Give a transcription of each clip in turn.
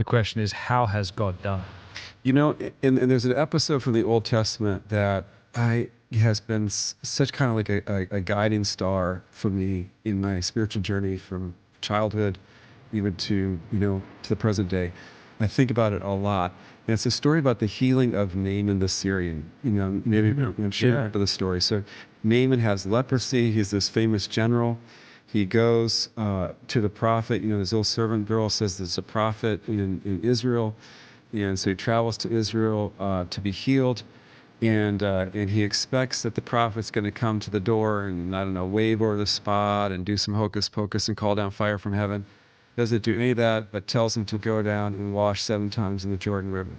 The question is, how has God done? And there's an episode from the Old Testament that I has been such kind of like a guiding star for me in my spiritual journey from childhood even to the present day. I think about it a lot. And it's a story about the healing of Naaman the Syrian. Maybe I'm sure you Yeah. remember the story. So Naaman has leprosy. He's this famous general. He goes to the prophet. His old servant girl says there's a prophet in Israel. And so he travels to Israel to be healed. And he expects that the prophet's going to come to the door and, I don't know, wave over the spot and do some hocus pocus and call down fire from heaven. Doesn't do any of that, but tells him to go down and wash 7 times in the Jordan River.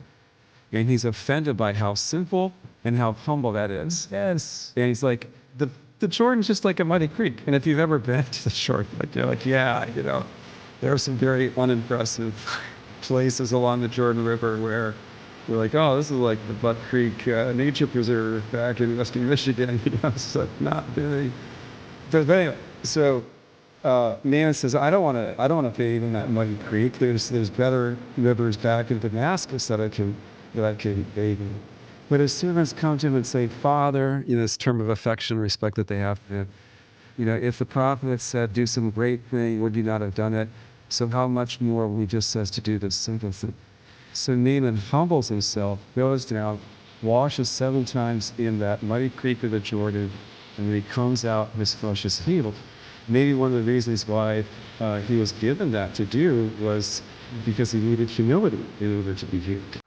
And he's offended by how simple and how humble that is. Yes. And he's like, the Jordan's just like a muddy creek. And if you've ever been to the shore, you're like, yeah, there are some very unimpressive places along the Jordan River where we're like, oh, this is like the Butt Creek Nature Preserve back in Western Michigan. It's like not very. But anyway, so Naaman says, I don't want to bathe in that muddy creek. There's better rivers back in Damascus that I can bathe in. But his servants come to him and say, Father, this term of affection, respect that they have for him. If the prophet had said, do some great thing, would you not have done it? So how much more when he just says to do this simple thing? So Naaman humbles himself, goes down, washes 7 times in that muddy creek of the Jordan, and when he comes out, his flesh is healed. Maybe one of the reasons why he was given that to do was because he needed humility in order to be healed.